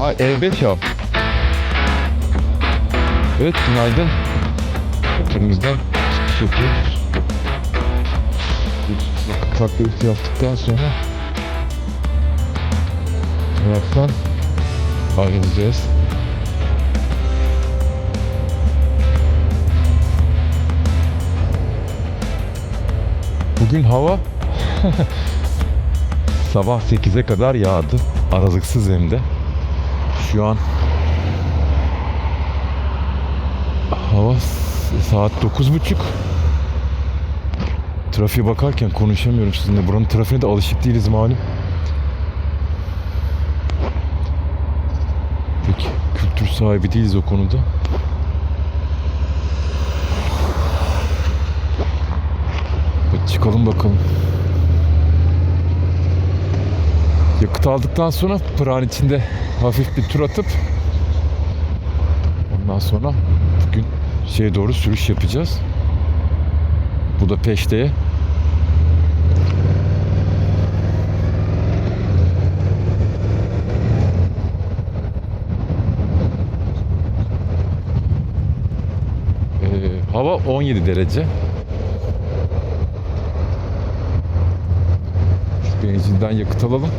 Ay E5 yap. Evet, günaydın. Otelimizden çıkış yapıyoruz. Ufak bir ütü yaptıktan sonra taraftan ayrılacağız. Bugün hava sabah 8'e kadar yağdı. Aralıksız hem de. Şu an hava saat 9:30. Trafiğe bakarken konuşamıyorum sizinle. Buranın trafiğine de alışık değiliz malum. Pek kültür sahibi değiliz o konuda. Hadi çıkalım bakalım. Yakıt aldıktan sonra Prag'ın içinde hafif bir tur atıp ondan sonra bugün şeye doğru sürüş yapacağız. Budapeşte'ye. Hava 17 derece. Şu benzinden yakıt alalım.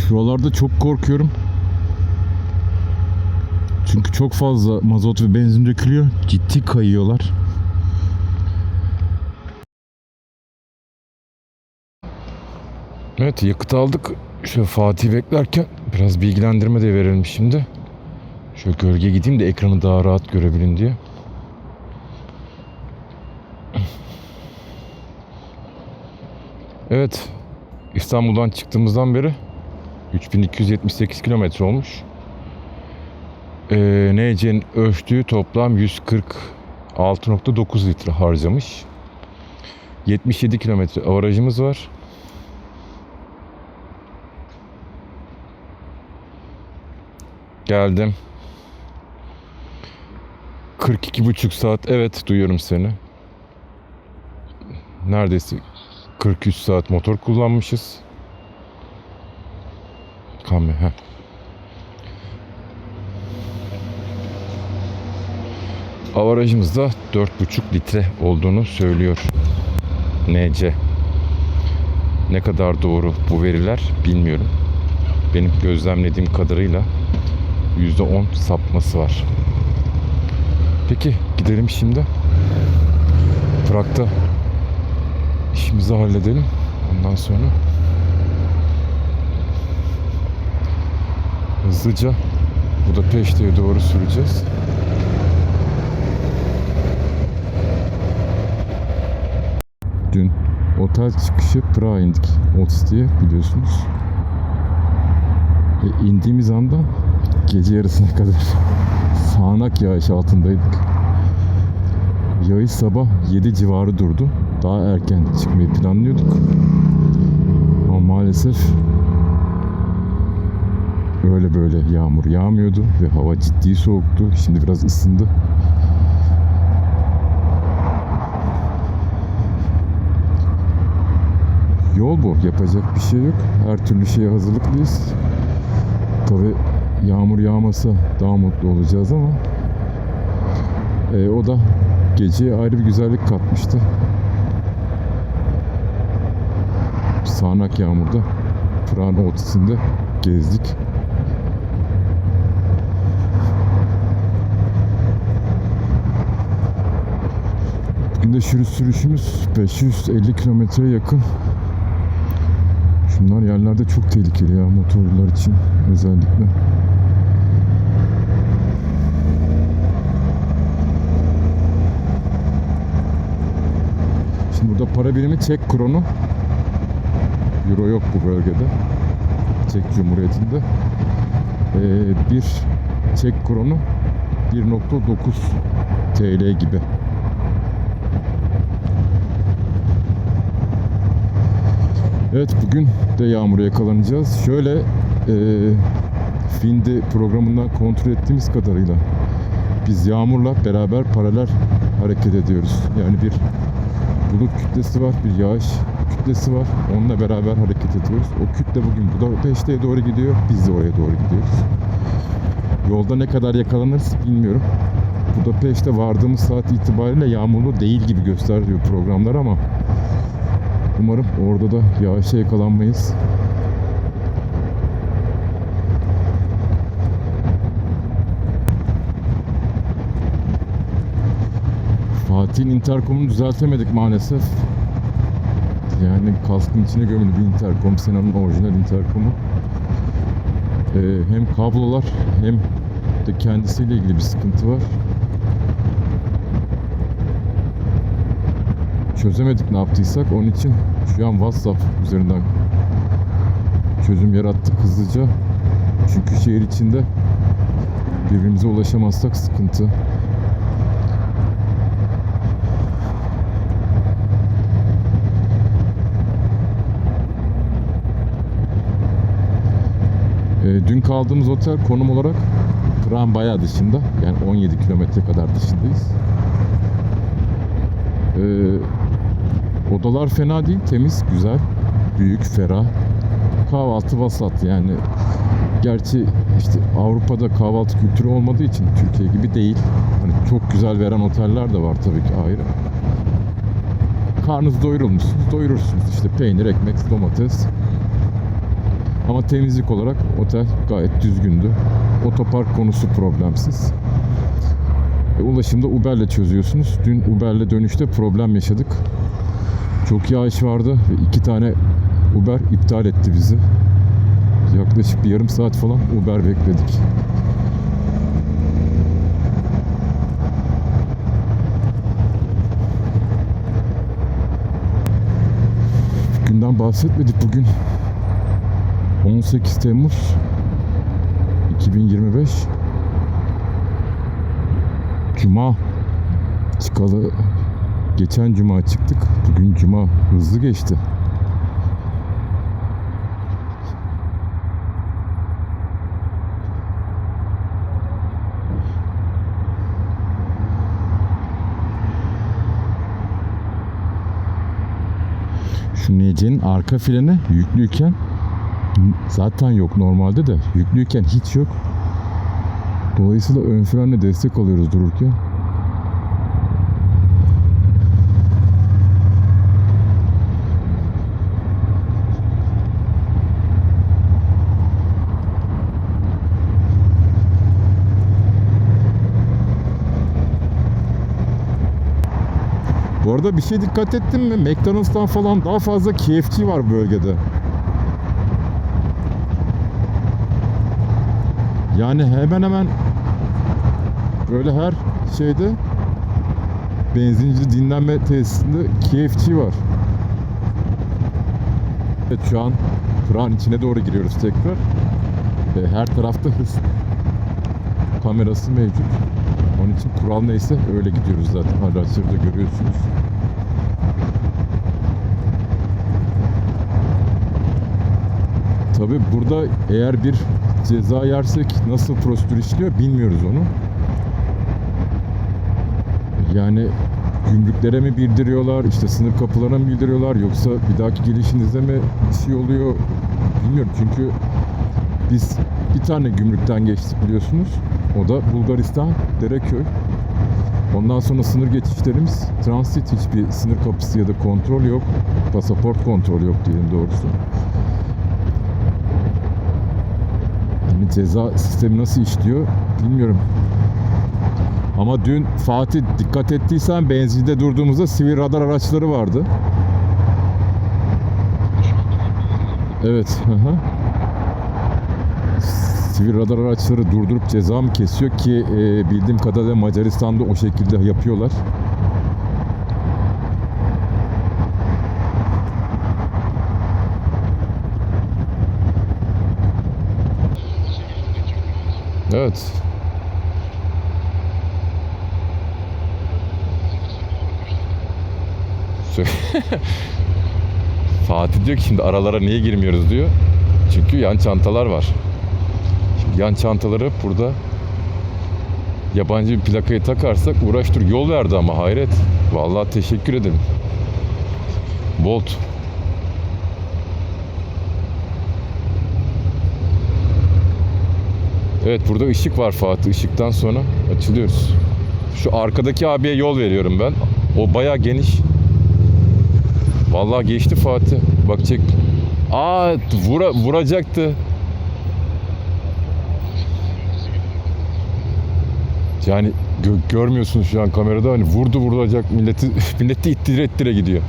Şuralarda çok korkuyorum. Çünkü çok fazla mazot ve benzin dökülüyor. Ciddi kayıyorlar. Evet, yakıt aldık. Şöyle Fatih beklerken biraz bilgilendirme de verelim şimdi. Şöyle gölge gideyim de ekranı daha rahat görebilin diye. Evet, İstanbul'dan çıktığımızdan beri 3278 kilometre olmuş. NC'nin ölçtüğü toplam 146.9 litre harcamış. 77 kilometre avarajımız var. Geldim. 42,5 saat. Evet, duyuyorum seni. Neredeyse 43 saat motor kullanmışız. Kamera. Avarajımız da 4,5 litre olduğunu söylüyor NC. Ne kadar doğru bu veriler bilmiyorum. Benim gözlemlediğim kadarıyla %10 sapması var. Peki gidelim şimdi. Prag'da işimizi halledelim. Ondan sonra hızlıca Budapeşte'ye doğru süreceğiz. Dün otel çıkışı Prag'a indik. Otisti'ye biliyorsunuz. İndiğimiz anda gece yarısına kadar sağanak yağış altındaydık. Yağış sabah 7 civarı durdu. Daha erken çıkmayı planlıyorduk. Ama maalesef öyle böyle yağmur yağmıyordu ve hava ciddi soğuktu. Şimdi biraz ısındı. Yol bu. Yapacak bir şey yok. Her türlü şeye hazırlıklıyız. Tabii yağmur yağmasa daha mutlu olacağız ama o da geceye ayrı bir güzellik katmıştı. Sağanak yağmurda Prag'ın ortasında gezdik. Bugün de sürüşümüz 550 kilometreye yakın. Şunlar yerlerde çok tehlikeli ya, motorcular için özellikle. Şimdi burada para birimi Çek kronu. Euro yok bu bölgede. Çek Cumhuriyeti'nde. Bir Çek kronu 1,9 TL gibi. Evet, bugün de yağmura yakalanacağız. Şöyle Findi programından kontrol ettiğimiz kadarıyla biz yağmurla beraber paralel hareket ediyoruz. Yani bir bulut kütlesi var, bir yağış kütlesi var. Onunla beraber hareket ediyoruz. O kütle bugün Budapeşte'ye doğru gidiyor. Biz de oraya doğru gidiyoruz. Yolda ne kadar yakalanırız bilmiyorum. Budapeşte vardığımız saat itibariyle yağmurlu değil gibi gösteriyor programlar ama umarım orada da yağışa yakalanmayız. Fatih'in interkomunu düzeltemedik maalesef. Yani kaskın içine gömülü bir interkom. Sena'nın orijinal interkomu. Hem kablolar hem de kendisiyle ilgili bir sıkıntı var. Çözemedik ne yaptıysak. Onun için şu an WhatsApp üzerinden çözüm yarattık hızlıca. Çünkü şehir içinde birbirimize ulaşamazsak sıkıntı. Dün kaldığımız otel konum olarak Prag'ın bayağı dışında. Yani 17 kilometre kadar dışındayız. Odalar fena değil, temiz, güzel, büyük, ferah. Kahvaltı vasat yani. Gerçi işte Avrupa'da kahvaltı kültürü olmadığı için Türkiye gibi değil. Hani çok güzel veren oteller de var tabii ki ayrı. Karnınızı doyurur musunuz? Doyurursunuz. İşte peynir, ekmek, domates. Ama temizlik olarak otel gayet düzgündü. Otopark konusu problemsiz. Ulaşımda Uber'le çözüyorsunuz. Dün Uber'le dönüşte problem yaşadık. Çok yağış vardı ve 2 tane Uber iptal etti bizi. Yaklaşık bir yarım saat falan Uber bekledik. Günden bahsetmedik bugün. 18 Temmuz 2025 Cuma çıkalı. Geçen Cuma çıktık. Bugün Cuma, hızlı geçti. Şu Nece'nin arka freni yüklüyken zaten yok, normalde de yüklüyken hiç yok. Dolayısıyla ön frenle destek alıyoruz dururken. Bu arada bir şey dikkat ettin mi? McDonald's'tan falan daha fazla KFC var bölgede. Yani hemen hemen böyle her şeyde, benzinci dinlenme tesisinde KFC var. Evet, şu an Prag'ın içine doğru giriyoruz tekrar. Her tarafta hız kamerası mevcut. Onun için kural neyse öyle gidiyoruz zaten. Araçları da görüyorsunuz. Tabii burada eğer bir ceza yersek nasıl prosedür işliyor bilmiyoruz onu. Yani gümrüklere mi bildiriyorlar, işte sınır kapılarına mı bildiriyorlar, yoksa bir dahaki gelişinizde mi bir şey oluyor bilmiyorum. Çünkü biz bir tane gümrükten geçtik biliyorsunuz. O da Bulgaristan, Dereköy. Ondan sonra sınır geçişlerimiz transit, hiçbir sınır kapısı ya da kontrol yok. Pasaport kontrolü yok diyelim doğrusu. Yani ceza sistemi nasıl işliyor bilmiyorum. Ama dün Fatih, dikkat ettiysen benzinde durduğumuzda sivil radar araçları vardı. Evet. Sivil radar araçları durdurup ceza mı kesiyor ki bildiğim kadarıyla Macaristan'da o şekilde yapıyorlar. Evet. Fatih diyor ki şimdi aralara niye girmiyoruz diyor. Çünkü yan çantalar var. Şimdi yan çantaları burada yabancı bir plakayı takarsak uğraştır. Yol verdi ama hayret. Vallahi teşekkür ederim. Bolt. Evet burada ışık var Fatih. Işıktan sonra açılıyoruz. Şu arkadaki abiye yol veriyorum ben. O bayağı geniş. Vallahi geçti Fatih. Bak çek. Aa vuracaktı. Yani görmüyorsunuz şu an kamerada, hani vuracak milleti ittire gidiyor.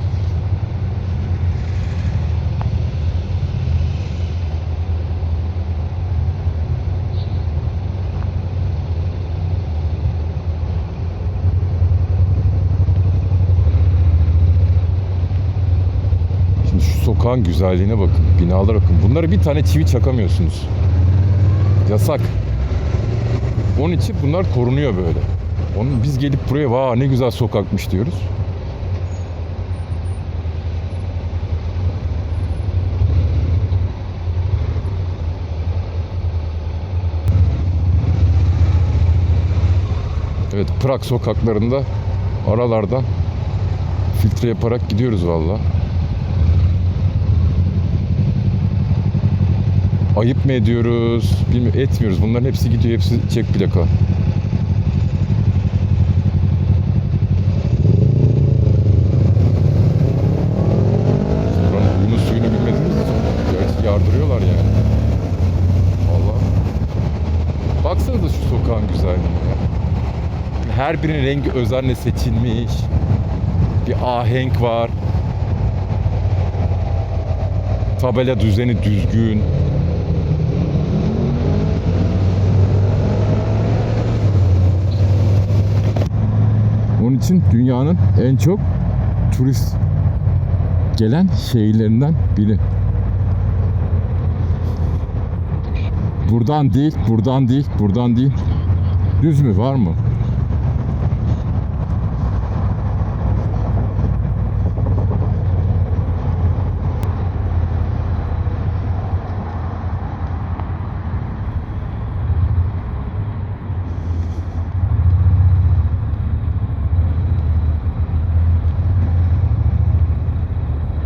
Şimdi şu sokağın güzelliğine bakın, binalara bakın. Bunlara bir tane çivi çakamıyorsunuz. Yasak. Onun için bunlar korunuyor böyle. Biz gelip buraya vaa ne güzel sokakmış diyoruz. Evet, Prag sokaklarında aralardan filtre yaparak gidiyoruz valla. Ayıp mı ediyoruz? Bilmiyorum, etmiyoruz. Bunların hepsi gidiyor. Hepsi çek plaka. Buranın huyunu suyunu bilmediğimiz için gerçi yardırıyorlar yani. Vallahi. Baksanıza şu sokağın güzelliğine. Her birinin rengi özenle seçilmiş. Bir ahenk var. Tabela düzeni düzgün. Onun için dünyanın en çok turist gelen şehirlerinden biri. Buradan değil. Düz mü, var mı?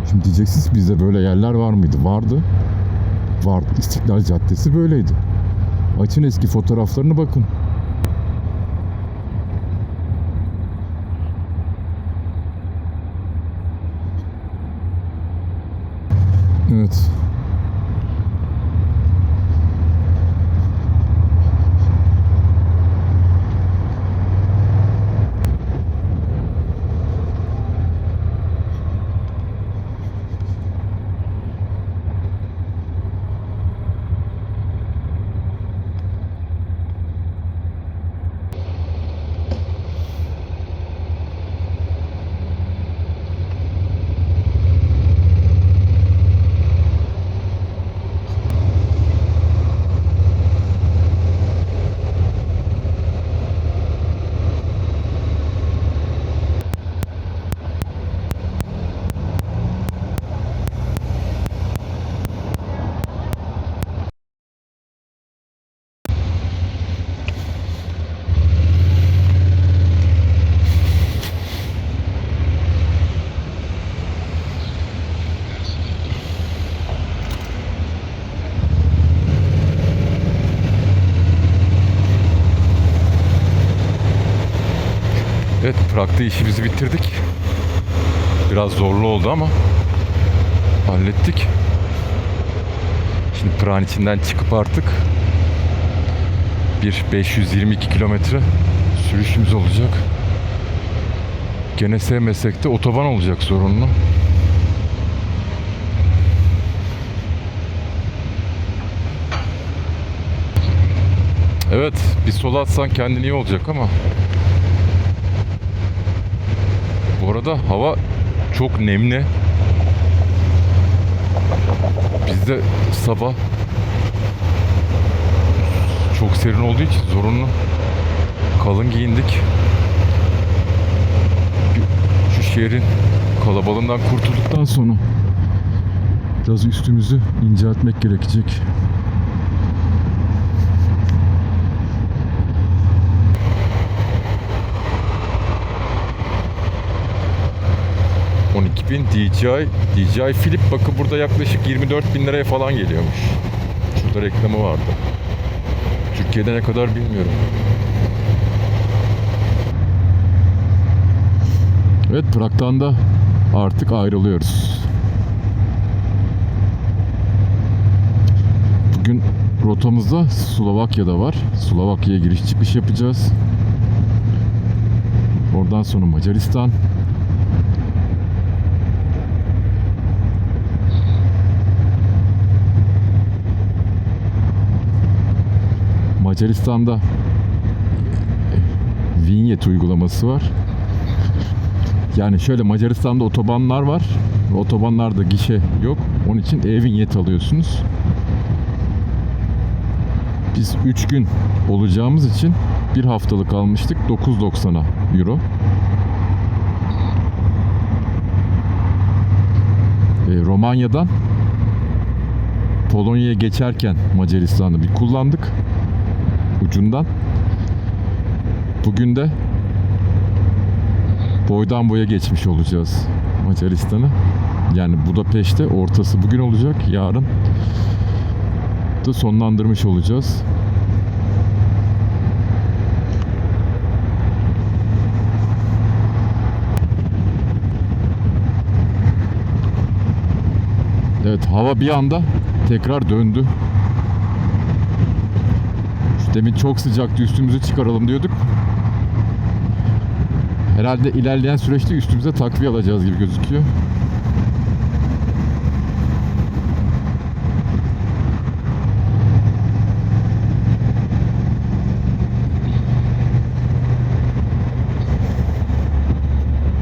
Şimdi diyeceksiniz bizde böyle yerler var mıydı? Vardı. İstiklal Caddesi böyleydi. Açın eski fotoğraflarını bakın. Evet. Evet, Prag'da işimizi bitirdik. Biraz zorlu oldu ama hallettik. Şimdi Prag'ın içinden çıkıp artık bir 522 kilometre sürüşümüz olacak. Gene sevmesek de otoban olacak zorunlu. Evet, bir sola atsan kendin iyi olacak ama bu arada hava çok nemli. Biz de sabah çok serin olduğu için zorunlu kalın giyindik. Şu şehrin kalabalığından kurtulduktan sonra Biraz üstümüzü inceltmek gerekecek. DJI Flip bakın burada yaklaşık 24.000 liraya falan geliyormuş. Şurada reklamı vardı. Türkiye'de ne kadar bilmiyorum. Evet, Prag'dan da artık ayrılıyoruz. Bugün rotamızda Slovakya'da var. Slovakya'ya giriş çıkış yapacağız. Oradan sonra Macaristan. Macaristan'da vinyet uygulaması var. Yani şöyle, Macaristan'da otobanlar var. Otobanlarda gişe yok. Onun için e-vinyet alıyorsunuz. Biz 3 gün olacağımız için bir haftalık almıştık. 9.90'a euro. Romanya'dan Polonya'ya geçerken Macaristan'da bir kullandık. Ucundan. Bugün de boydan boya geçmiş olacağız Macaristan'ı. Yani Budapeşte ortası bugün olacak. Yarın da sonlandırmış olacağız. Evet, hava bir anda tekrar döndü. Demin çok sıcaktı, üstümüzü çıkaralım diyorduk. Herhalde ilerleyen süreçte üstümüze takviye alacağız gibi gözüküyor.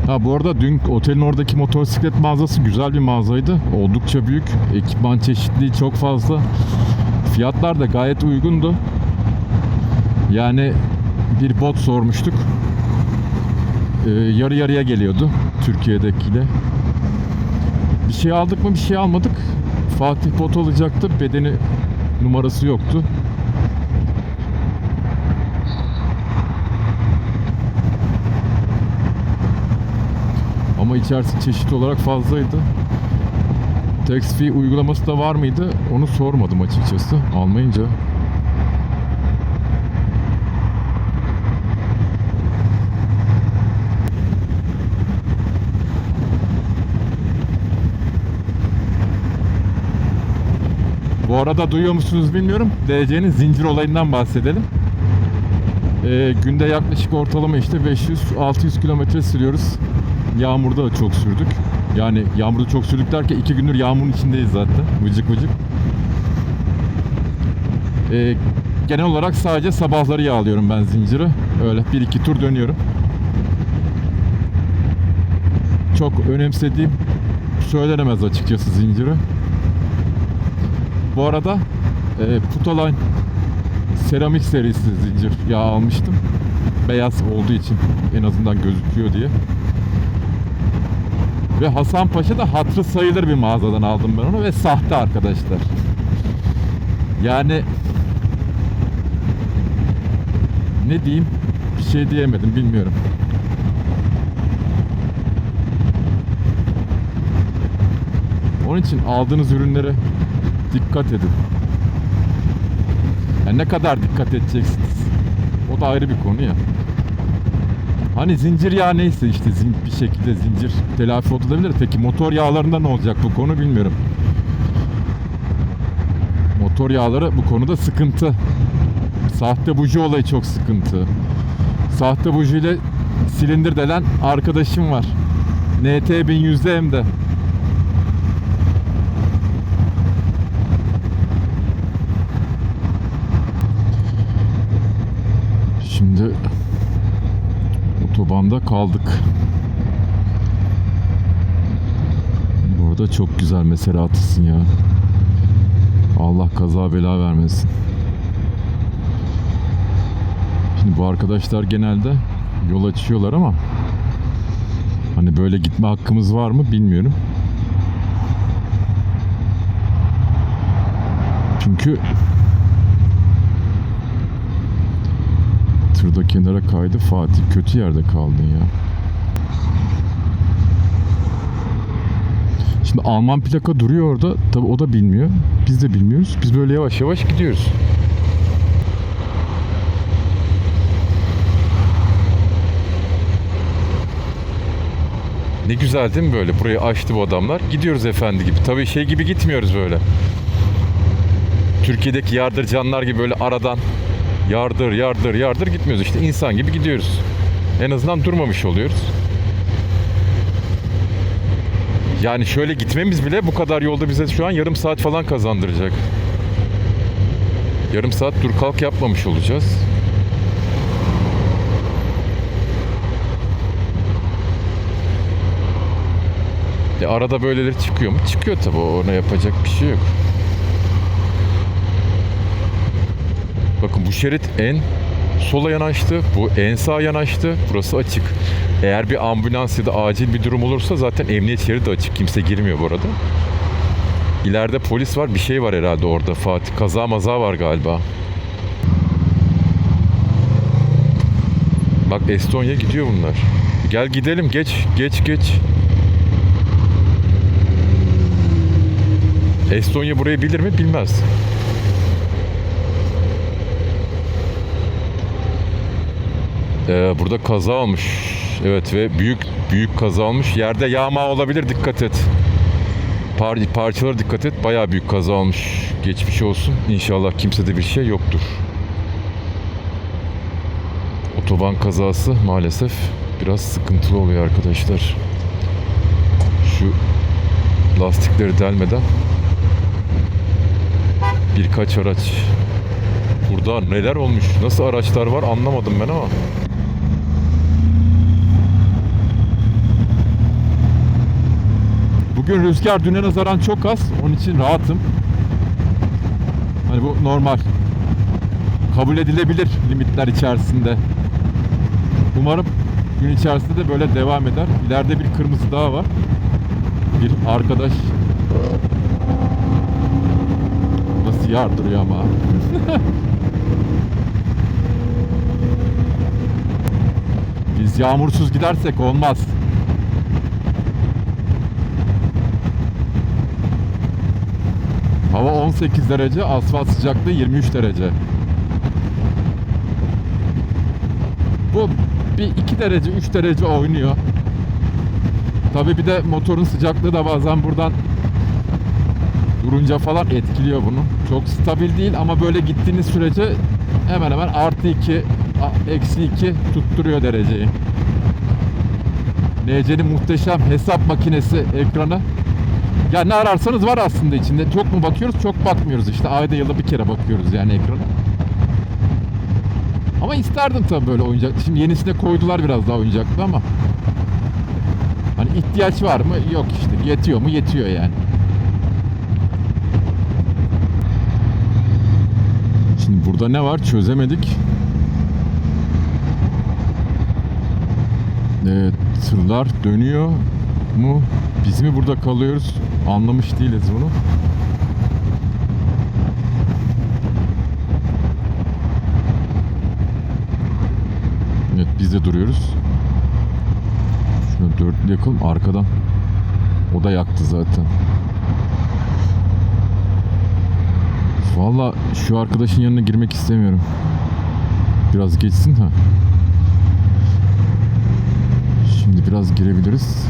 Ha, bu arada dün otelin oradaki motosiklet mağazası güzel bir mağazaydı. Oldukça büyük. Ekipman çeşitliliği çok fazla. Fiyatlar da gayet uygundu. Yani bir bot sormuştuk. Yarı yarıya geliyordu Türkiye'dekiyle. Bir şey aldık mı bir şey almadık. Fatih bot alacaktı. Bedeni numarası yoktu. Ama içerisi çeşit olarak fazlaydı. Tax fee uygulaması da var mıydı? Onu sormadım açıkçası. Almayınca. Bu arada duyuyor musunuz bilmiyorum. DC'nin zincir olayından bahsedelim. Günde yaklaşık ortalama işte 500-600 kilometre sürüyoruz. Yağmurda da çok sürdük. Yani yağmurda çok sürdük derken 2 gündür yağmurun içindeyiz zaten. Vıcık vıcık. Genel olarak sadece sabahları yağlıyorum ben zinciri. Öyle 1-2 tur dönüyorum. Çok önemsediğim söylenemez açıkçası zinciri. Bu arada Putaline seramik serisi zincir yağ almıştım. Beyaz olduğu için en azından gözüküyor diye. Ve Hasanpaşa'da hatırı sayılır bir mağazadan aldım ben onu ve sahte arkadaşlar. Yani ne diyeyim, bir şey diyemedim, bilmiyorum. Onun için aldığınız ürünlere dikkat edin. Yani ne kadar dikkat edeceksiniz? O da ayrı bir konu ya. Hani zincir yağı neyse işte bir şekilde zincir telafi olabilir. Peki motor yağlarında ne olacak bu konu bilmiyorum. Motor yağları bu konuda sıkıntı. Sahte buji olayı çok sıkıntı. Sahte bujiyle silindir delen arkadaşım var. NT1100'de. Şimdi otobanda kaldık. Bu arada çok güzel mesela atısın ya. Allah kaza bela vermesin. Şimdi bu arkadaşlar genelde yol açıyorlar ama hani böyle gitme hakkımız var mı bilmiyorum. Çünkü tırda kenara kaydı. Fatih, kötü yerde kaldın ya. Şimdi Alman plaka duruyor orada. Tabi o da bilmiyor. Biz de bilmiyoruz. Biz böyle yavaş yavaş gidiyoruz. Ne güzel değil mi böyle? Burayı açtı bu adamlar. Gidiyoruz efendi gibi. Tabii şey gibi gitmiyoruz böyle. Türkiye'deki yardırcanlar gibi böyle aradan yardır yardır yardır gitmiyoruz. İşte insan gibi gidiyoruz. En azından durmamış oluyoruz. Yani şöyle gitmemiz bile bu kadar yolda bize şu an yarım saat falan kazandıracak. Yarım saat dur kalk yapmamış olacağız. Arada böyleleri çıkıyor mu? Çıkıyor tabii. Ona yapacak bir şey yok. Bakın bu şerit en sola yanaştı. Bu en sağa yanaştı. Burası açık. Eğer bir ambulans ya da acil bir durum olursa zaten emniyet şeridi açık. Kimse girmiyor bu arada. İleride polis var. Bir şey var herhalde orada Fatih. Kaza maza var galiba. Bak Estonya gidiyor bunlar. Gel gidelim. Geç. Estonya burayı bilir mi? Bilmez. Burada kaza olmuş. Evet ve büyük kaza olmuş. Yerde yağma olabilir. Dikkat et. Parçalara dikkat et. Bayağı büyük kaza olmuş. Geçmiş olsun. İnşallah kimsede bir şey yoktur. Otoban kazası maalesef biraz sıkıntılı oluyor arkadaşlar. Şu lastikleri delmeden birkaç araç. Burada neler olmuş? Nasıl araçlar var anlamadım ben ama. Bugün rüzgar düne nazaran çok az. Onun için rahatım. Hani bu normal. Kabul edilebilir limitler içerisinde. Umarım gün içerisinde de böyle devam eder. İleride bir kırmızı daha var. Bir arkadaş nasıl yardırıyor ama. Biz yağmursuz gidersek olmaz. Hava 18 derece, asfalt sıcaklığı 23 derece. Bu bir 2 derece, 3 derece oynuyor. Tabii bir de motorun sıcaklığı da bazen buradan durunca falan etkiliyor bunu. Çok stabil değil ama böyle gittiğiniz sürece hemen hemen artı 2, eksi 2 tutturuyor dereceyi. NC'nin muhteşem hesap makinesi ekranı. Ya ne ararsanız var aslında içinde. Çok mu bakıyoruz? Çok bakmıyoruz işte. Ayda yılda bir kere bakıyoruz yani ekrana. Ama isterdim tabii böyle oyuncak. Şimdi yenisine koydular biraz daha oyuncaklı ama hani ihtiyaç var mı? Yok işte. Yetiyor mu? Yetiyor yani. Şimdi burada ne var? Çözemedik. Tırlar dönüyor mu? Biz mi burada kalıyoruz? Anlamış değiliz bunu. Evet biz de duruyoruz. Şuna dörtlü yakalım arkadan. O da yaktı zaten. Valla şu arkadaşın yanına girmek istemiyorum. Biraz geçsin ha. Şimdi biraz girebiliriz.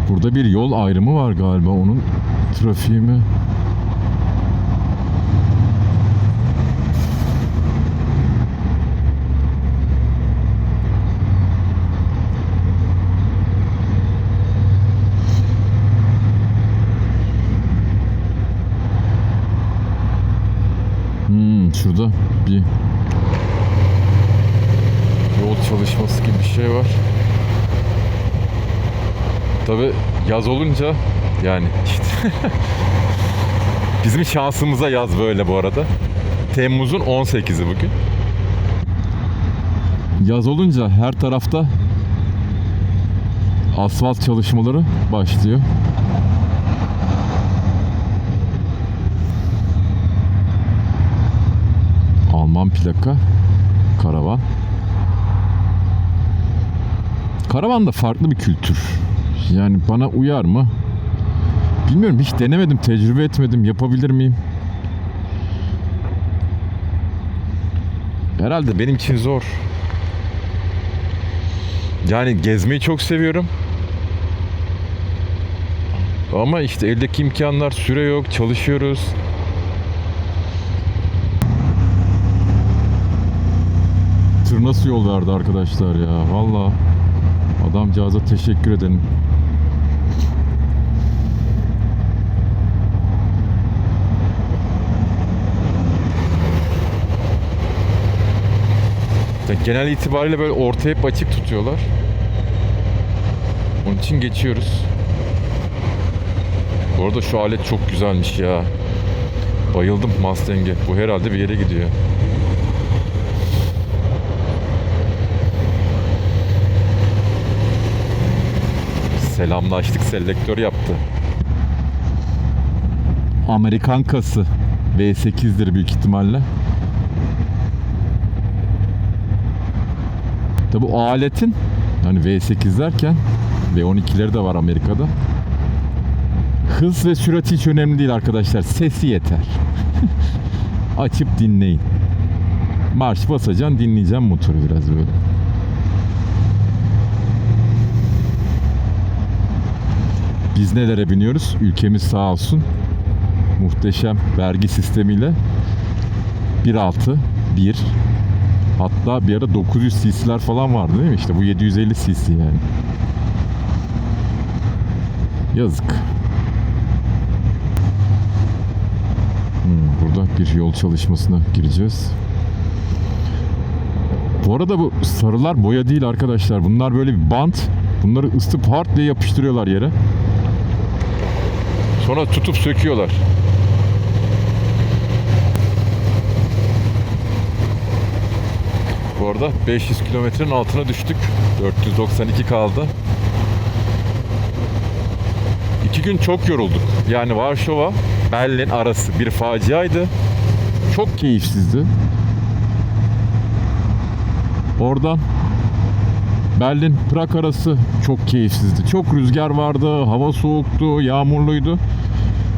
Burada bir yol ayrımı var galiba, onun trafiği mi? Şurada bir yol çalışması gibi bir şey var. Tabi yaz olunca yani işte Bizim şansımıza yaz böyle bu arada. Temmuz'un 18'i bugün. Yaz olunca her tarafta asfalt çalışmaları başlıyor. Alman plaka karavan. Karavan da farklı bir kültür. Yani bana uyar mı? Bilmiyorum, hiç denemedim, tecrübe etmedim. Yapabilir miyim? Herhalde benim için zor. Yani gezmeyi çok seviyorum. Ama işte eldeki imkanlar, süre yok, çalışıyoruz. Tır nasıl yol verdi arkadaşlar ya. Vallahi adamcağıza teşekkür edelim. Genel itibariyle böyle orta hep açık tutuyorlar. Onun için geçiyoruz. Bu arada şu alet çok güzelmiş ya. Bayıldım Mustang'e. Bu herhalde bir yere gidiyor. Selamlaştık, selektör yaptı. Amerikan kası. V8'dir büyük ihtimalle. Tabi bu aletin hani V8 derken V12'leri de var Amerika'da. Hız ve sürati hiç önemli değil arkadaşlar. Sesi yeter. Açıp dinleyin. Marş basacaksın, dinleyeceğim motoru biraz böyle. Biz nelere biniyoruz? Ülkemiz sağ olsun. Muhteşem vergi sistemiyle 1.6, 1, hatta bir ara 900 cc'ler falan vardı değil mi? İşte bu 750 cc yani. Yazık. Burada bir yol çalışmasına gireceğiz. Bu arada bu sarılar boya değil arkadaşlar. Bunlar böyle bir bant. Bunları ısıtıp hard diye yapıştırıyorlar yere. Sonra tutup söküyorlar. Bu arada 500 kilometrenin altına düştük. 492 kaldı. 2 gün çok yorulduk. Yani Varşova, Berlin arası bir faciaydı. Çok keyifsizdi. Oradan Berlin, Prag arası çok keyifsizdi. Çok rüzgar vardı, hava soğuktu, yağmurluydu.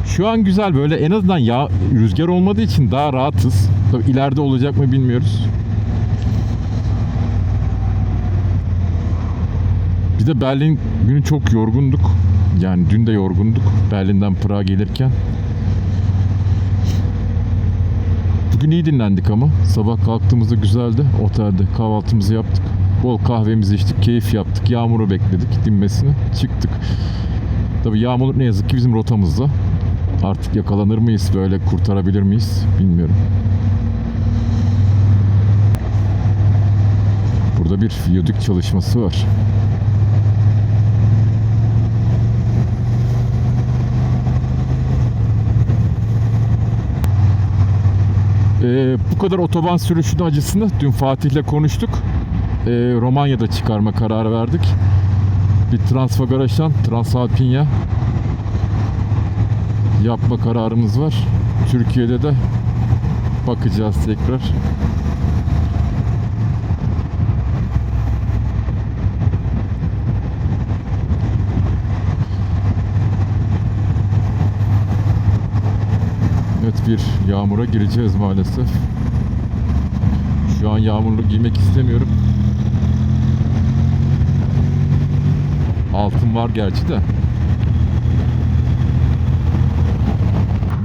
Şu an güzel, böyle en azından rüzgar olmadığı için daha rahatız. Tabii ileride olacak mı bilmiyoruz. Bir de Berlin günü çok yorgunduk. Yani dün de yorgunduk Berlin'den Prag'a gelirken. Bugün iyi dinlendik ama. Sabah kalktığımızda güzeldi. Otelde kahvaltımızı yaptık. Bol kahvemizi içtik, keyif yaptık. Yağmuru bekledik, dinmesini. Çıktık. Tabii yağmur ne yazık ki bizim rotamızda. Artık yakalanır mıyız, böyle kurtarabilir miyiz bilmiyorum. Burada bir viyadük çalışması var. Bu kadar otoban sürüşünün acısını dün Fatih'le konuştuk. Romanya'da çıkarma kararı verdik. Bir Transfagaraşan, Transalpinya yapma kararımız var. Türkiye'de de bakacağız tekrar. Evet, bir yağmura gireceğiz maalesef. Şu an yağmurlu giymek istemiyorum. Altın var gerçi de.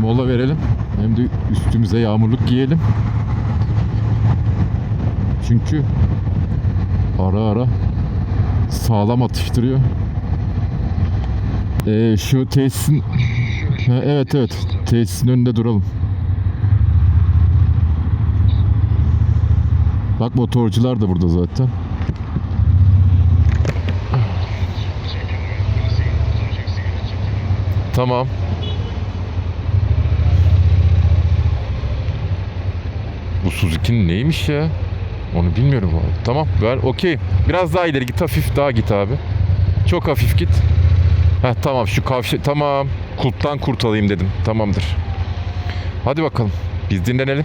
Mola verelim. Hem de üstümüze yağmurluk giyelim. Çünkü ara ara sağlam atıştırıyor. Şu tesisin... Evet, tesisin önünde duralım. Bak, motorcular da burada zaten. Tamam. Bu Suzuki'nin neymiş ya? Onu bilmiyorum abi. Tamam ver okey. Biraz daha ileri git, hafif daha git abi. Çok hafif git. Heh, tamam şu tamam. Kulptan kurtulayım dedim. Tamamdır. Hadi bakalım. Biz dinlenelim.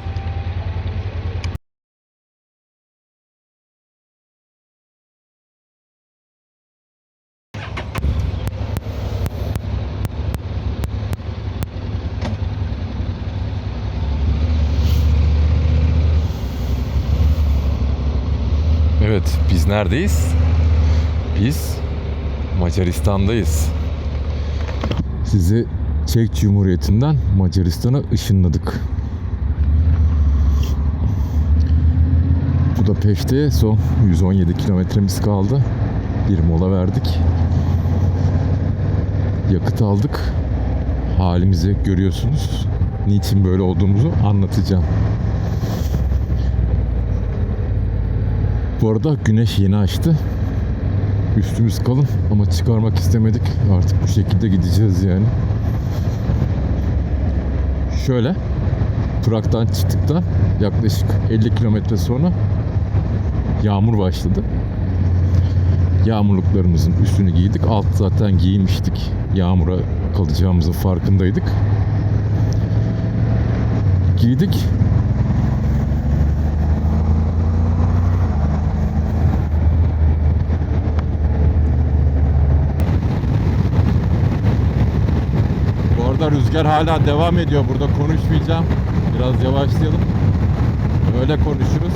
Evet, biz neredeyiz? Biz Macaristan'dayız. Sizi Çek Cumhuriyeti'nden Macaristan'a ışınladık. Budapeşte'ye son 117 kilometremiz kaldı. Bir mola verdik. Yakıt aldık. Halimizi görüyorsunuz. Niçin böyle olduğumuzu anlatacağım. Bu arada güneş yeni açtı. Üstümüz kalın ama çıkarmak istemedik. Artık bu şekilde gideceğiz yani. Şöyle Prag'dan çıktıktan yaklaşık 50 kilometre sonra yağmur başladı. Yağmurluklarımızın üstünü giydik. Alt zaten giymiştik. Yağmura kalacağımızın farkındaydık. Giydik. Rüzgar hala devam ediyor. Burada konuşmayacağım. Biraz yavaşlayalım. Öyle konuşuruz.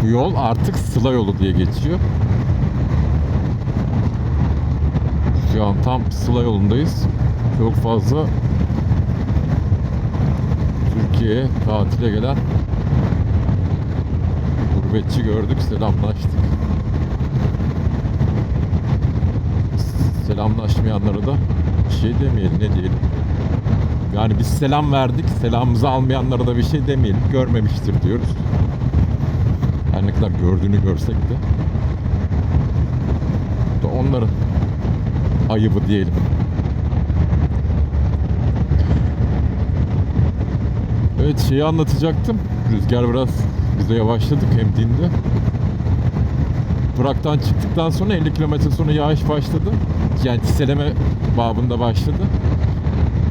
Bu yol artık Sıla yolu diye geçiyor. Şu an tam Sıla yolundayız. Çok fazla Türkiye'ye tatile gelen gurbetçi gördük, selamlaştık. Selamlaşmayanlara da bir şey demeyelim, ne diyelim. Yani biz selam verdik, selamımızı almayanlara da bir şey demeyelim, görmemiştir diyoruz. Her ne kadar gördüğünü görsek de. Bu da onların ayıbı diyelim. Evet, şeyi anlatacaktım. Rüzgar biraz bize yavaşladık hem dindi. Prag'dan çıktıktan sonra 50 kilometre sonra yağış başladı. Yani çiseleme babında başladı.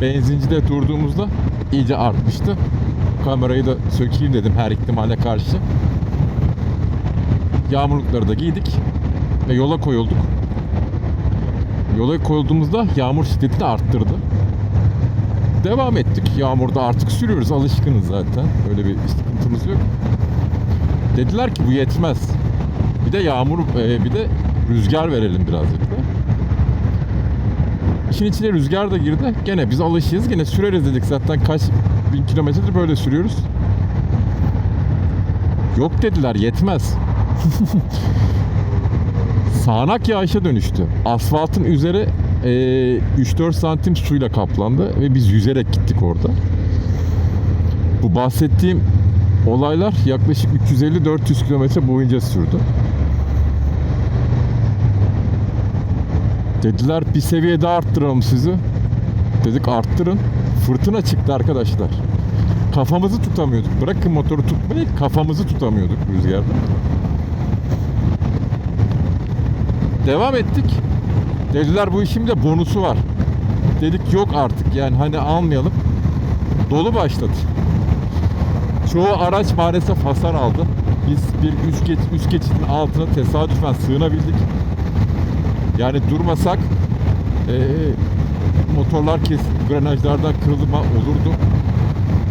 Benzincide durduğumuzda iyice artmıştı. Kamerayı da sökeyim dedim her ihtimale karşı. Yağmurlukları da giydik ve yola koyulduk. Yola koyulduğumuzda yağmur şiddetini arttırdı. Devam ettik. Yağmurda artık sürüyoruz. Alışkınız zaten. Öyle bir sıkıntımız yok. Dediler ki bu yetmez. Bir de yağmur, bir de rüzgar verelim biraz dediler. İşin içine rüzgar da girdi. Gene biz alışığız. Gene süreriz dedik. Zaten kaç bin kilometredir böyle sürüyoruz. Yok dediler, yetmez. Sağanak yağışa dönüştü. Asfaltın üzeri 3-4 santim suyla kaplandı ve biz yüzerek gittik orada. Bu bahsettiğim olaylar yaklaşık 350-400 kilometre boyunca sürdü. Dediler bir seviye daha arttıralım sizi. Dedik arttırın. Fırtına çıktı arkadaşlar. Kafamızı tutamıyorduk. Bırakın motoru tutmayı, kafamızı tutamıyorduk rüzgarda. Devam ettik. Dediler bu işin de bonusu var. Dedik yok artık yani hani almayalım. Dolu başladı. Çoğu araç maalesef hasar aldı. Biz bir üst geçidin altına tesadüfen sığınabildik. Yani durmasak motorlar grenajlardan kırılma olurdu.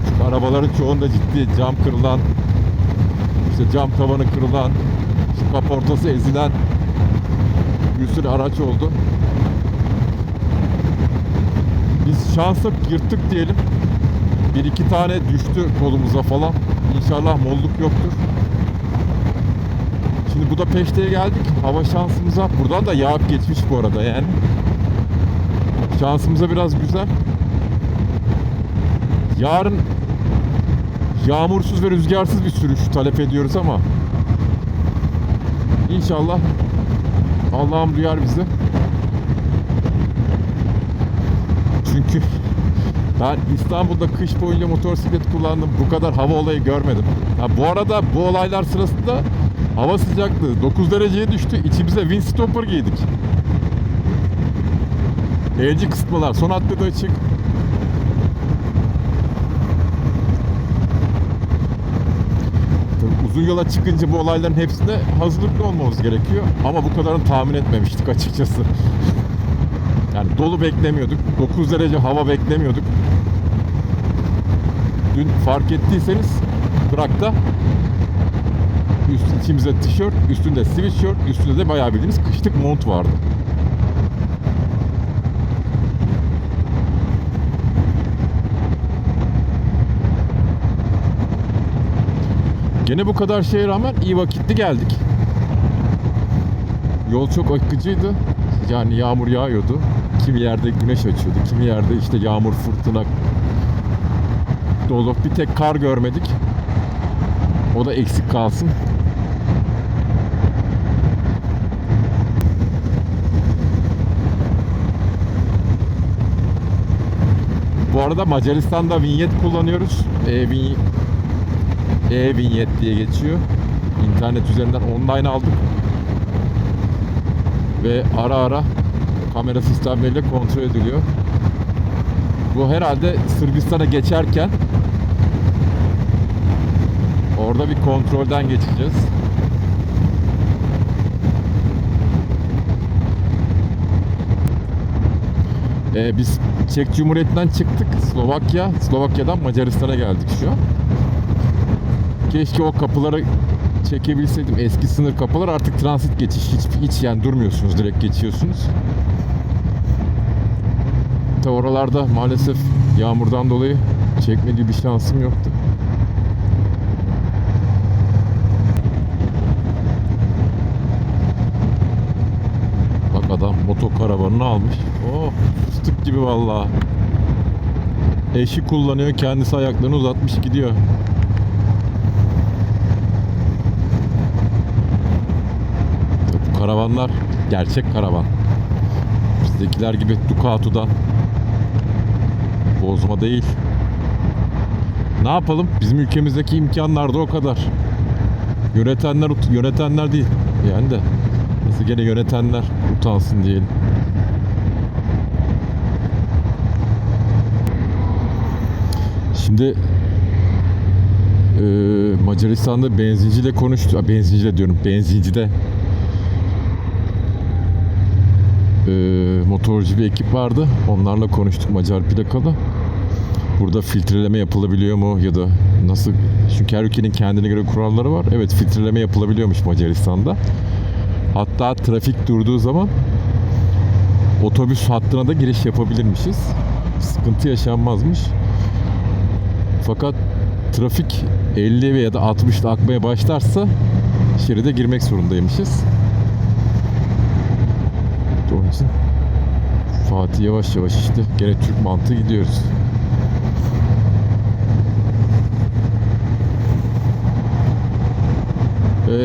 Çünkü arabaların çoğunda ciddi cam kırılan, işte cam tavanı kırılan, işte kaportası ezilen bir sürü araç oldu. Biz şansa yırttık diyelim. Bir iki tane düştü kolumuza falan. İnşallah molluk yoktur. Şimdi Budapeşte'ye geldik. Hava şansımıza. Buradan da yağıp geçmiş bu arada yani. Şansımıza biraz güzel. Yarın yağmursuz ve rüzgarsız bir sürüş talep ediyoruz ama İnşallah Allah'ım duyar bizi. Çünkü ben İstanbul'da kış boyunca motosiklet kullandım. Bu kadar hava olayı görmedim. Ha, bu arada bu olaylar sırasında hava sıcaklığı 9 dereceye düştü. İçimize windstopper giydik. Elci kısıtmalar son hattı da açık. Tabii uzun yola çıkınca bu olayların hepsine hazırlıklı olmamız gerekiyor. Ama bu kadarını tahmin etmemiştik açıkçası. Yani dolu beklemiyorduk. 9 derece hava beklemiyorduk. Dün fark ettiyseniz Prag'da içimizde tişört, üstünde sweatshirt, üstünde de bayağı bildiğiniz kışlık mont vardı. Gene bu kadar şeye rağmen iyi vakitli geldik. Yol çok akıcıydı. Yani yağmur yağıyordu. Kimi yerde güneş açıyordu. Kimi yerde işte yağmur, fırtına, dolu. Bir tek kar görmedik. O da eksik kalsın. Bu arada Macaristan'da vinyet kullanıyoruz. E-vinyet diye geçiyor. İnternet üzerinden online aldık. Ve ara ara kamera sistemleriyle kontrol ediliyor. Bu herhalde Sırbistan'a geçerken orada bir kontrolden geçeceğiz. Biz Çek Cumhuriyeti'nden çıktık. Slovakya'dan Macaristan'a geldik şu an. Keşke o kapıları çekebilseydim. Eski sınır kapılar, artık transit geçiş. Hiç yani durmuyorsunuz, direkt geçiyorsunuz. Ta oralarda maalesef yağmurdan dolayı çekme gibi bir şansım yoktu. Bak adam motokaravanını almış. Oh, fıstık gibi vallahi. Eşi kullanıyor, kendisi ayaklarını uzatmış gidiyor. Bu karavanlar gerçek karavan. Bizdekiler gibi Ducato'dan bozma değil. Ne yapalım? Bizim ülkemizdeki imkanlar da o kadar. Yönetenler değil. Yani de nasıl, gene yönetenler utansın diyelim. Şimdi Macaristan'da benzinciyle konuştu. Benzinciyle diyorum. Benzincide motorcu bir ekip vardı. Onlarla konuştuk, Macar plakalı. Burada filtreleme yapılabiliyor mu ya da nasıl? Çünkü her ülkenin kendine göre kuralları var. Evet, filtreleme yapılabiliyormuş Macaristan'da. Hatta trafik durduğu zaman otobüs hattına da giriş yapabilirmişiz. Sıkıntı yaşanmazmış. Fakat trafik 50 veya da 60'la akmaya başlarsa şeride girmek zorundaymışız. Onun için Fatih yavaş yavaş işte gene Türk mantığı gidiyoruz.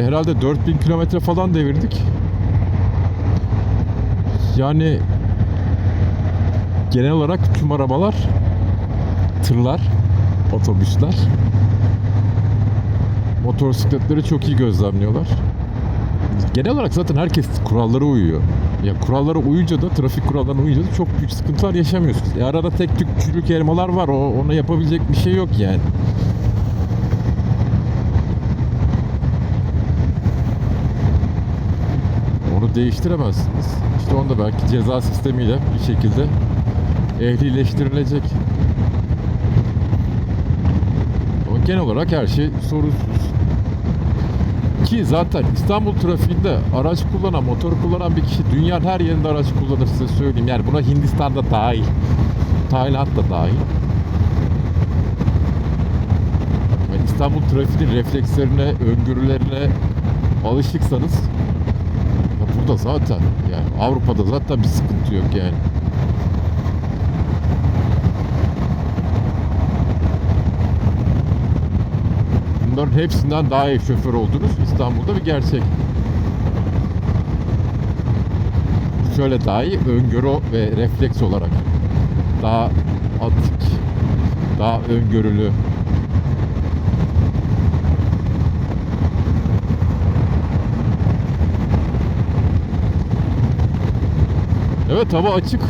Herhalde 4000 kilometre falan devirdik. Yani genel olarak tüm arabalar, tırlar, otobüsler, motosikletleri çok iyi gözlemliyorlar. Genel olarak zaten herkes kurallara uyuyor. Ya kurallara uyunca da, trafik kurallarına uyunca da çok büyük sıkıntılar yaşamıyorsunuz. Arada tek tük elmalar var. Ona yapabilecek bir şey yok yani. Onu değiştiremezsiniz. İşte onu da belki ceza sistemiyle bir şekilde ehlileştirilecek. Ama genel olarak her şey sorunsuz. Ki zaten İstanbul trafiğinde araç kullanan, motor kullanan bir kişi dünyanın her yerinde araç kullanır, size söyleyeyim. Yani buna Hindistan'da dahil, Tayland da dahil. Yani İstanbul trafiğinin reflekslerine, öngörülerine alışıksanız ya burada zaten, yani Avrupa'da zaten bir sıkıntı yok yani. Bunların hepsinden daha iyi şoför oldunuz İstanbul'da bir gerçek. şöyle daha iyi, öngörü ve refleks olarak daha atik, daha öngörülü. Evet, hava açık.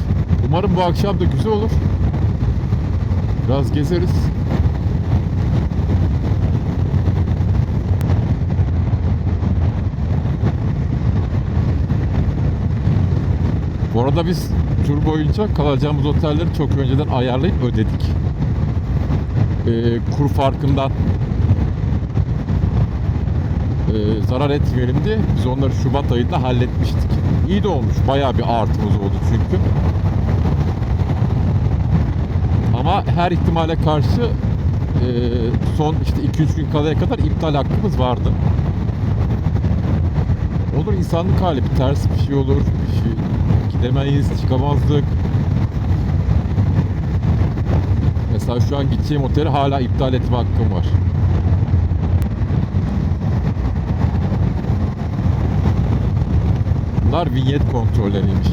Umarım bu akşam da güzel olur. Biraz gezeriz. Bu arada biz tur boyunca kalacağımız otelleri çok önceden ayarlayıp ödedik. Kur farkından zarar etmeyelim diye biz onları Şubat ayında halletmiştik. İyi de olmuş. Bayağı bir artımız oldu çünkü. Ama her ihtimale karşı son işte 2-3 gün kalaya kadar iptal hakkımız vardı. Olur, insanlık hali, bir ters bir şey olur, bir şey gidemeyiz, çıkamazdık. Mesela şu an gideceğim oteli hala iptal etme hakkım var. Bunlar vinyet kontrolleriymiş.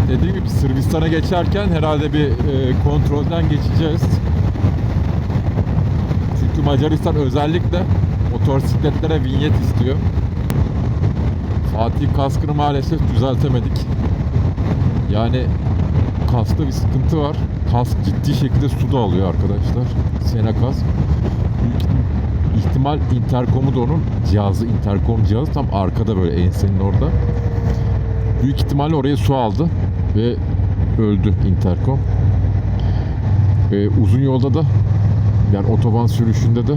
Dediğim gibi Sırbistan'a geçerken herhalde bir kontrolden geçeceğiz. Çünkü Macaristan özellikle motosikletlere vinyet istiyor. Fatih kaskını maalesef düzeltemedik. Yani kaskta bir sıkıntı var. Kask ciddi şekilde su da alıyor arkadaşlar. Sena kask. Büyük ihtimal interkomu da onun cihazı, interkom cihazı tam arkada, böyle ensenin orada. Büyük ihtimalle oraya su aldı ve öldü interkom. Uzun yolda da, yani otoban sürüşünde de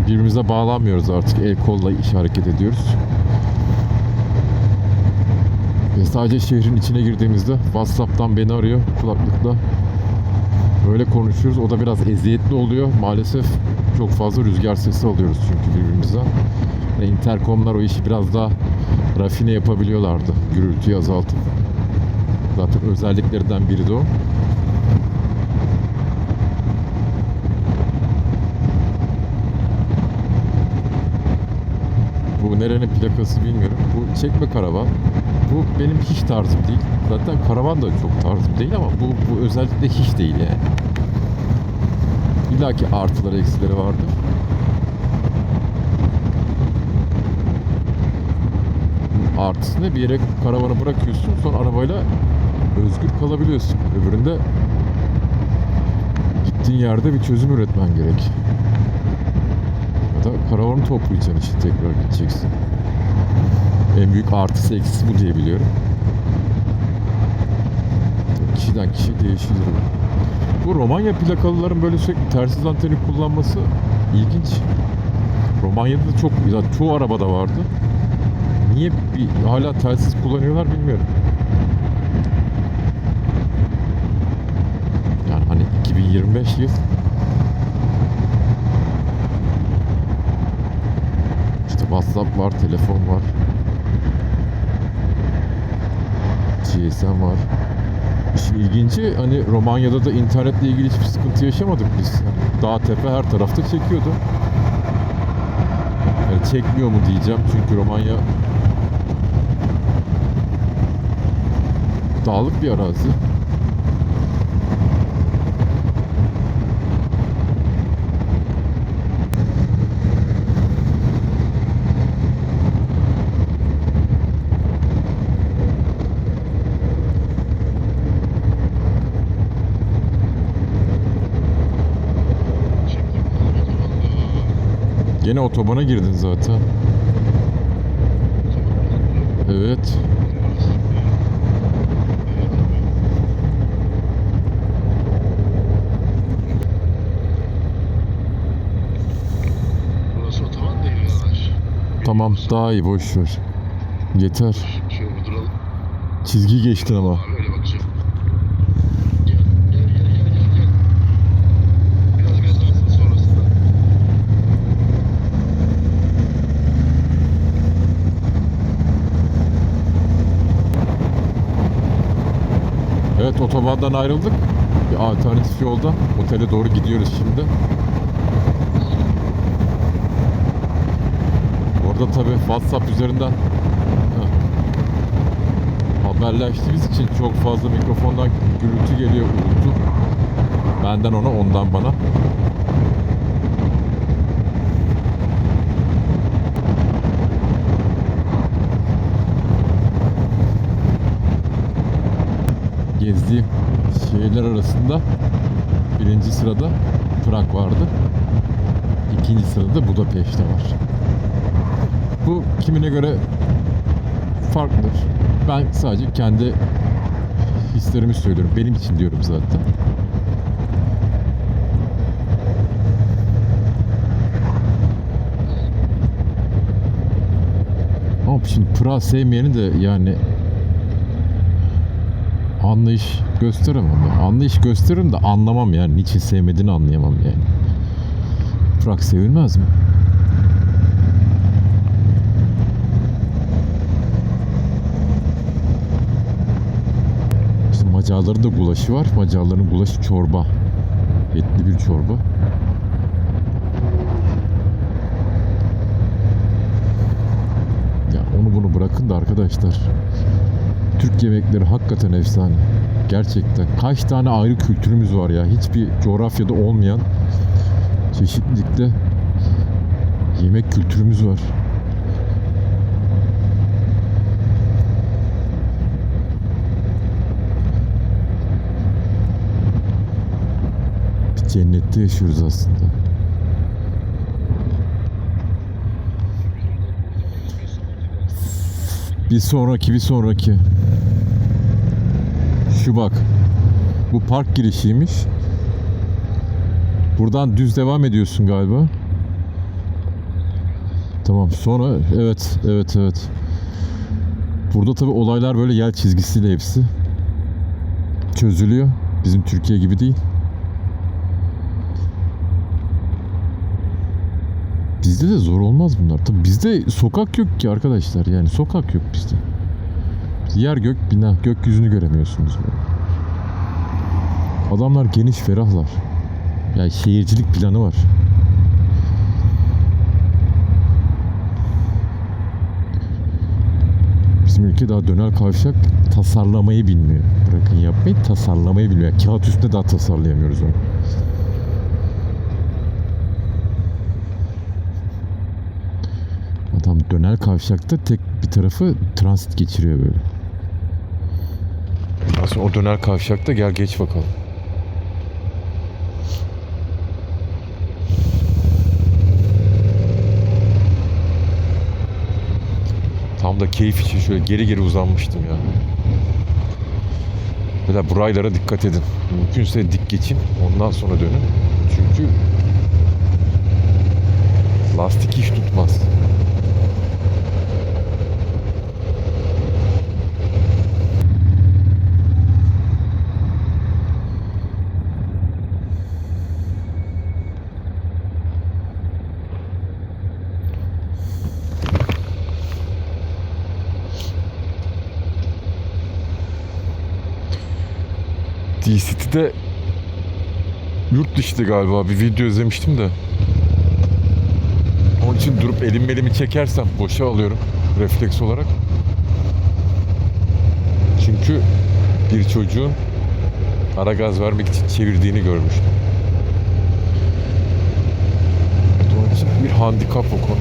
birbirimize bağlanmıyoruz artık. El kolla hareket ediyoruz. Ve sadece şehrin içine girdiğimizde WhatsApp'tan beni arıyor kulaklıkla. Böyle konuşuyoruz. O da biraz eziyetli oluyor. Maalesef çok fazla rüzgar sesi alıyoruz çünkü birbirimizden. Interkomlar o işi biraz daha rafine yapabiliyorlardı. Gürültüyü azaltıp. Zaten özelliklerinden biri de o. Bu nerenin plakası bilmiyorum. Bu çekme karavan. Bu benim hiç tarzım değil. Zaten karavan da çok tarzım değil ama bu özellikle hiç değil yani. İlla ki artıları eksileri vardır. Artısını bir yere karavanı bırakıyorsun, sonra arabayla özgür kalabiliyorsun. Öbüründe gittiğin yerde bir çözüm üretmen gerek. Ya da karavanı toplayacaksın, işte tekrar gideceksin. En büyük artısı eksisi bu diye biliyorum. Kişiden kişiye değişir. Bu Romanya plakalıların böyle sürekli telsiz anteni kullanması ilginç. Romanya'da da çok, ya çoğu arabada vardı. Niye hala telsiz kullanıyorlar bilmiyorum. Yani hani 2025 yıl. İşte WhatsApp var, telefon var. GSM var. İşin ilginci, hani Romanya'da da internetle ilgili hiçbir sıkıntı yaşamadık biz. Yani dağ tepe her tarafta çekiyordu. Yani çekmiyor mu diyeceğim çünkü Romanya dağlık bir arazi. Gene otobana girdin zaten. Evet. Burası otoban değil arkadaş. Tamam, daha iyi, boş ver. Yeter. Şöyle bir duralım. Çizgi geçtin ama. Abi öyle bakacağım. Gel. Biraz gaz alsın sonrasında. Evet, otobandan ayrıldık. Bir alternatif yolda otele doğru gidiyoruz şimdi. Orada tabii WhatsApp üzerinden haberleştiğimiz için çok fazla mikrofondan gürültü geliyor, uğultu. Benden ona, ondan bana. Gezdiğim şehirler arasında birinci sırada Prag vardı. İkinci sırada Budapeşte var. Bu kimine göre farklıdır. Ben sadece kendi hislerimi söylüyorum. Benim için diyorum zaten. Ama şimdi Prag sevmeyeni de yani anlayış gösteremem. Yani. Anlayış gösteririm de anlamam yani. Niçin sevmediğini anlayamam yani. Prag sevilmez mi? İşte Macarların da gulaşı var. Macarların gulaşı çorba. Etli bir çorba. Ya onu bunu bırakın da arkadaşlar. Türk yemekleri hakikaten efsane. Gerçekten. Kaç tane ayrı kültürümüz var ya. Hiçbir coğrafyada olmayan çeşitlilikte yemek kültürümüz var. Bir cennette yaşıyoruz aslında. Bir sonraki. Şu bak. Bu park girişiymiş. Buradan düz devam ediyorsun galiba. Tamam, sonra evet. Burada tabii olaylar böyle yel çizgisiyle hepsi çözülüyor. Bizim Türkiye gibi değil. Bizde de zor olmaz bunlar. Tabii bizde sokak yok ki arkadaşlar. Yani sokak yok bizde. Yer gök bina. Gökyüzünü göremiyorsunuz böyle. Adamlar geniş ferahlar. Yani şehircilik planı var. Bizim ülke daha dönel kavşak tasarlamayı bilmiyor. Bırakın yapmayı, tasarlamayı bilmiyor. Kağıt üstünde daha tasarlayamıyoruz onu. Adam dönel kavşakta tek bir tarafı transit geçiriyor böyle. Aslında o dönel kavşakta gel geç bakalım. Tam da keyif için şöyle geri uzanmıştım ya. Böyle buraylara dikkat edin. Mümkünse dik geçin. Ondan sonra dönün. Çünkü lastik hiç tutmaz. D-City'de yurt dışı galiba bir video izlemiştim de. Onun için durup elimi çekersem boşa alıyorum refleks olarak. Çünkü bir çocuğun ara gaz vermek için çevirdiğini görmüştüm. Onun için bir handikap o konu.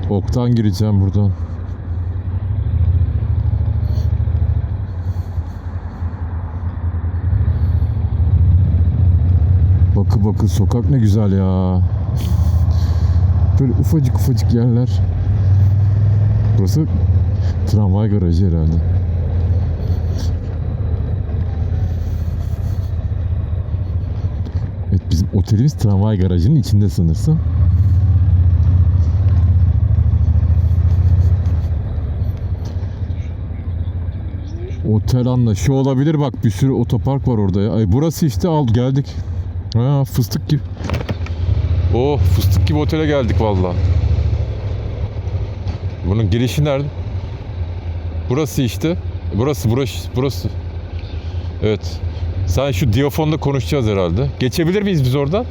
Oktan gireceğim buradan. Bakı sokak ne güzel ya. Böyle ufacık yerler. Burası tramvay garajı herhalde. Evet, bizim otelimiz tramvay garajının içinde sanırsam. Otel anla. Şu olabilir bak, bir sürü otopark var orada ya. Ay burası işte, geldik. Ha, fıstık gibi. Oh, fıstık gibi otele geldik vallahi. Bunun girişi nerede? Burası işte. Burası. Evet. Sen şu diyafonda konuşacağız herhalde. Geçebilir miyiz biz oradan?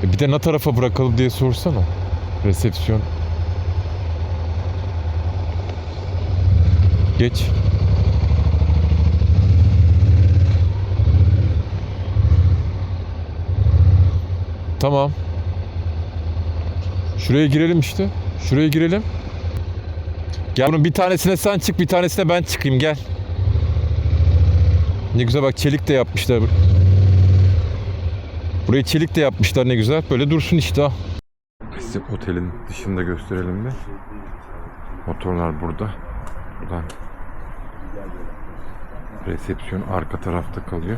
Bir de ne tarafa bırakalım diye sorsana. Resepsiyon. Geç. Tamam. Şuraya girelim işte. Şuraya girelim. Gel, bunun bir tanesine sen çık, bir tanesine ben çıkayım, gel. Ne güzel bak, çelik de yapmışlar. Burayı çelik de yapmışlar, ne güzel. Böyle dursun işte. Size otelin dışında gösterelim bir. Motorlar burada. Buradan resepsiyon arka tarafta kalıyor.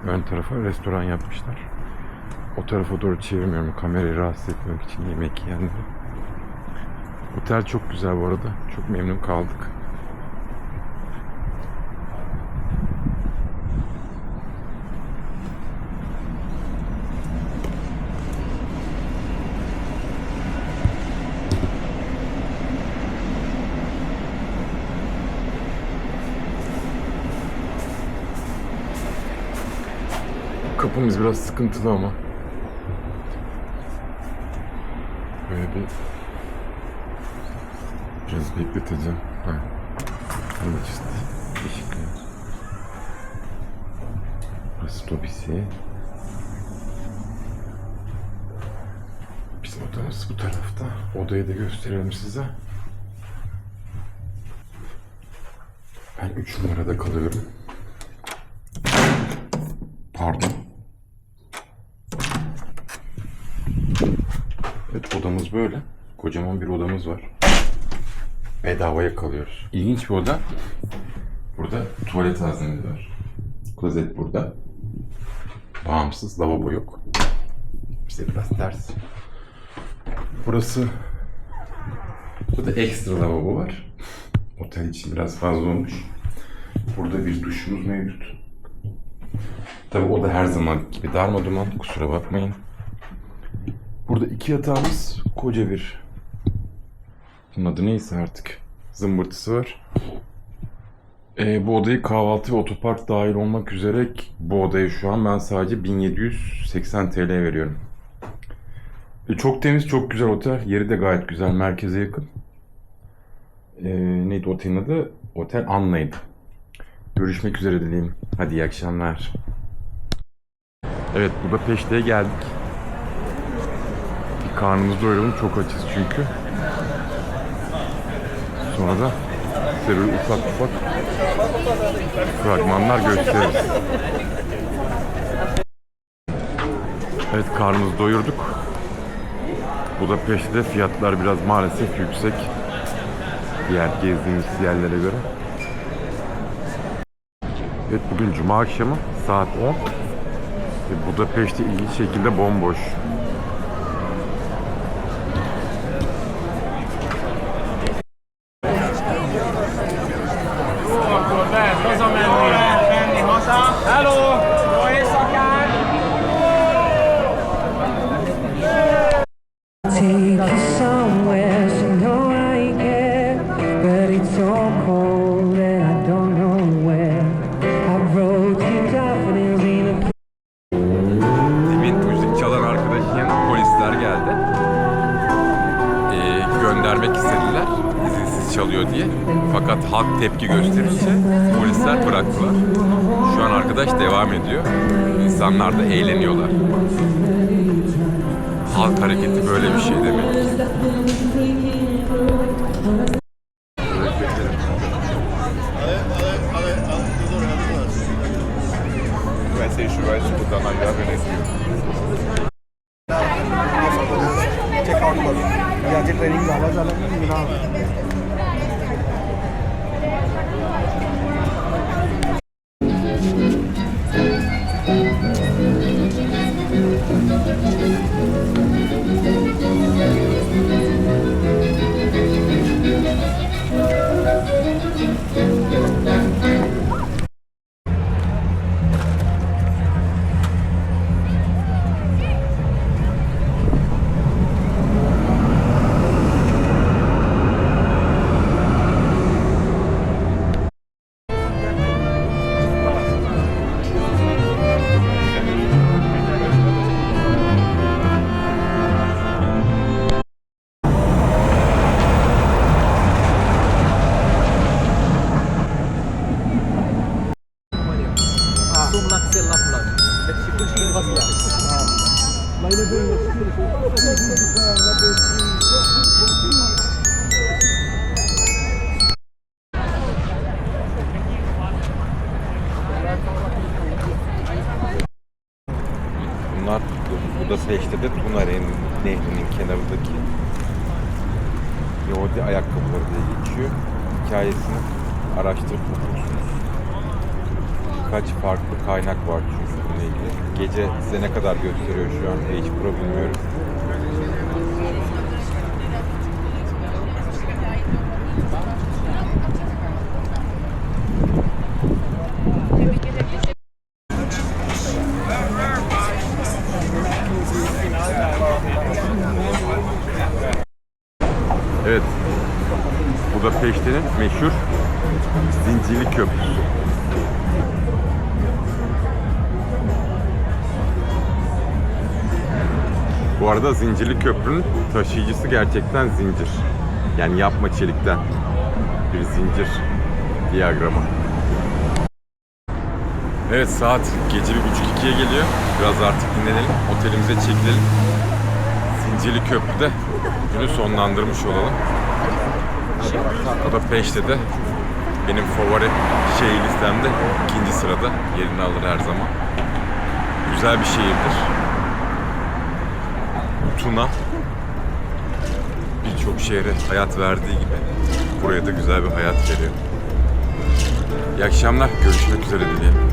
Ön tarafa restoran yapmışlar. O tarafa doğru çevirmiyorum kamerayı rahatsız etmemek için, yemek yiyenleri. Otel çok güzel bu arada. Çok memnun kaldık. Kapımız biraz sıkıntılı ama böyle biraz bekleteceğim. Evet işte. Teşekkürler. Burası lobisi. Bizim odamız bu tarafta. Odayı da gösterelim size. Ben 3 numarada kalıyorum. Pardon. Evet, odamız böyle. Kocaman bir odamız var. Bedavaya kalıyoruz. İlginç bir oda. Burada tuvalet haznemiz var. Klozet burada. Bağımsız, lavabo yok. Bize biraz ters. Burası, burada ekstra lavabo var. Otel için biraz fazla olmuş. Burada bir duşumuz mevcut. Tabii o da her zaman gibi darmaduman, kusura bakmayın. Burada 2 yatağımız, koca bir, bunun adı neyse artık, zımbırtısı var. Bu odayı kahvaltı ve otopark dahil olmak üzere bu odaya şu an ben sadece 1780 TL veriyorum. Çok temiz, çok güzel otel. Yeri de gayet güzel, merkeze yakın. Neydi otelin adı? Otel Anna'ydı. Görüşmek üzere dileyim. Hadi iyi akşamlar. Evet, Budapeşte'ye geldik. Bir karnımızı doyuralım, çok açız çünkü. Sonra da size böyle ufak fragmanlar gösteririz. Evet, karnımızı doyurduk. Budapeşte'de fiyatlar biraz maalesef yüksek. Diğer gezdiğimiz yerlere göre. Evet, bugün Cuma akşamı saat 10. Budapeşte ilginç şekilde bomboş. Take you somewhere, so know I care, but it's so cold and I don't know where. I wrote you daffodils in a Demin müzik çalan arkadaşın yanına polisler geldi. Göndermek istediler, izinsiz çalıyor diye. Fakat halk tepki gösterince polisler bıraktılar. Şu an arkadaş devam ediyor. İnsanlar da eğleniyorlar. Halk hareketi böyle bir şey demek. Checkout करून याची ट्रेनिंग झालं मी ना Peşte de Tuna Nehri'nin kenarındaki Yahudi ayakkabıları diye geçiyor. Hikayesini araştırıp okursunuz. Birkaç farklı kaynak var çünkü bununla ilgili. Gece size ne kadar gösteriyor şu an H Pro bilmiyorum. Evet. Bu da Peşte'nin meşhur Zincirli Köprüsü. Bu arada Zincirli Köprü'nün taşıyıcısı gerçekten zincir. Yani yapma çelikten bir zincir diyagramı. Evet, saat gece 1.30-2'ye geliyor. Biraz artık dinlenelim, otelimize çekilelim. Zincirli Köprü'de günü sonlandırmış olalım. O da Peşte'de benim favori şehir listemde ikinci sırada yerini alır her zaman. Güzel bir şehirdir. Tuna birçok şehre hayat verdiği gibi buraya da güzel bir hayat veriyor. İyi akşamlar, görüşmek üzere dileyelim.